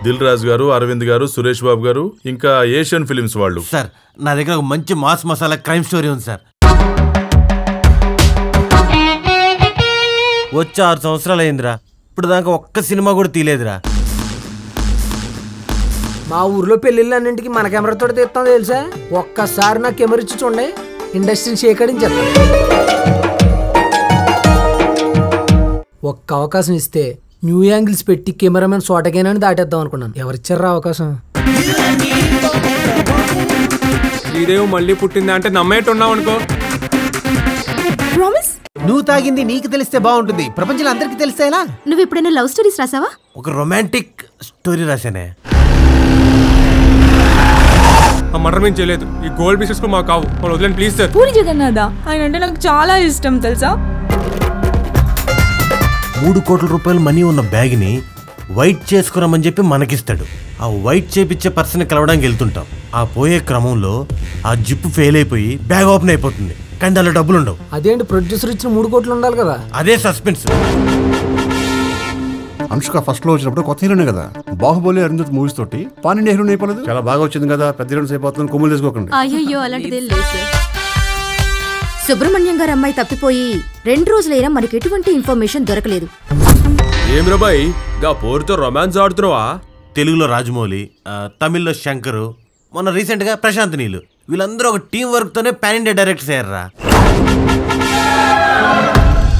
దిల్ రాజు గారు, అరవింద్ గారు, సురేష్ బాబు గారు, ఇంకా ఏషియన్ ఫిలిమ్స్ వాళ్ళు. సార్ నా దగ్గర ఒక మంచి మాస్ మసాలా క్రైమ్ స్టోరీ ఉంది సార్. వచ్చి 6 సంవత్సరాలు అయిందిరా, ఇప్పుడు దాకా ఒక్క సినిమా కూడా తీయలేదురా. మా ఊర్లో పెళ్ళిళ్ళన్నింటికి మన కెమెరాతో తీస్తాం తెలుసా. ఒక్కసారి నా కెమెరా ఇచ్చి చూడండి, ఇండస్ట్రీని సేకరించేస్తాం. ఒక్క అవకాశం ఇస్తే న్యూ యాంగిల్స్ పెట్టి కెమెరామెన్ షాటకేనని దాటేద్దాం అనుకున్నాను. ఎవరిచ్చారా అవకాశం? శ్రీదేవి మళ్ళీ పుట్టిందా అంటే నమ్మేట్టున్నావు అనుకో. నువ్వు తాగింది నీకు తెలిస్తే బాగుంటుంది, ప్రపంచంలో అందరికి తెలిస్తే ఎలా? నువ్వు ఎప్పుడైనా లవ్ స్టోరీస్ రాసావా? ఒక రొమాంటిక్ స్టోరీ రాశానే. ఆ మర్డర్ మేము చేయలేదు, ఈ గోల్డ్ పీసెస్ కూడా మాకు కావు, వదిలేండి ప్లీజ్ సార్. పూరి జగన్నాథ ఆయన అంటే నాకు చాలా ఇష్టం తెలుసా. 3 కోట్ల రూపాయలు మనీ ఉన్న బ్యాగ్ని వైట్ చేసుకురామని చెప్పి మనకిస్తాడు. ఆ వైట్ చేపించే పర్సన్ కలవడానికి వెళ్తుంటాం. ఆ పోయే క్రమంలో ఆ జిప్పు ఫెయిల్ అయిపోయి బ్యాగ్ ఓపెన్ అయిపోతుంది, కానీ దానిలో డబ్బులు ఉండవు. అదేంటి, ప్రొడ్యూసర్ ఇచ్చిన 3 కోట్లు ఉండాలి కదా. అదే సస్పెన్స్. అనుష్క ఫస్ట్ లో వచ్చినప్పుడు కొత్త హీరోనే కదా. బాహుబలి, అరుంధతి మూవీస్ తోటి పాన్ ఇండియా హీరోని అయిపోలేదు. చాలా బాగా వచ్చింది కదా, పెద్ద హీరోయిన్స్ అయిపోతుంది. కొమ్ములు తీసుకోకండి. అయ్యో అలాంటిదే లేదు సార్. సుబ్రహ్మణ్యం గారు అమ్మాయి తప్పిపోయి 2 రోజులైనా మనకి ఎటువంటి ఇన్ఫర్మేషన్ దొరకలేదు. ఏం రాబాయ్ గా పోరుతో రొమాన్స్ ఆడుతున్నావా? తెలుగులో రాజమౌళి, తమిళ్లో శంకరు, మొన్న రీసెంట్ గా ప్రశాంత్ నీలు, వీళ్ళందరూ ఒక టీం వర్క్ తోనే పాన్ ఇండియా డైరెక్టర్స్ అయ్యారా.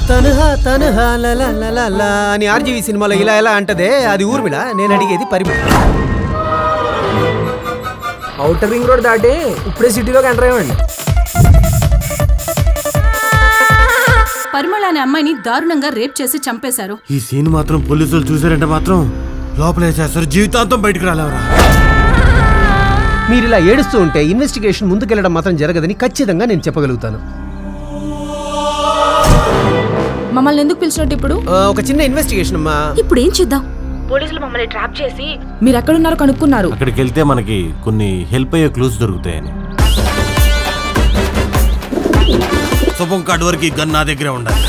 తనహా తనహా లలా అని ఆర్జీవీ సినిమాలో ఇలా ఎలా అంటదే, అది ఊర్మిళ. నేను అడిగేది పరిమిళ. ఔటర్ రింగ్ రోడ్ దాటి ఇప్పుడే సిటీలోకి ఎంటర్ అయ్యండి. పరిమళ అనే అమ్మాయిని దారుణంగా రేప్ చేసి చంపేశారు. ఈ సీన్ మాత్రం పోలీసులు చూసారంటే మాత్రం లోపల వేసేస్తారు, జీవితాంతం బయటకు రాలేవరా. మీరు ఇలా ఏడుస్తూ ఉంటే ఇన్వెస్టిగేషన్ ముందుకెళ్లడం మాత్రం జరగదని ఖచ్చితంగా నేను చెప్పగలుగుతాను. మమ్మల్ని ఎందుకు పిలిచినట్టు ఇప్పుడు? ఒక చిన్న ఇన్వెస్టిగేషన్ అమ్మా. ఇప్పుడు ఏం చేద్దాం? పోలీసులు మమ్మల్ని ట్రాప్ చేసి మీరు ఎక్కడున్నారో కనుక్కున్నారు. అక్కడికి వెళ్తే మనకి కొన్ని హెల్ప్ అయ్యే క్లూస్ దొరుకుతాయని. శుభం కార్డు వరకు గన్ నా దగ్గరే ఉండాలి.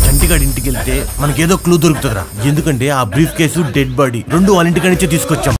చంటిగాడి ఇంటికి వెళ్తే మనకేదో క్లూ దొరుకుతుందిరా. ఎందుకంటే ఆ బ్రీఫ్ కేసు, డెడ్ బాడీ 2 వాళ్ళ ఇంటికాడి నుంచే తీసుకొచ్చాం.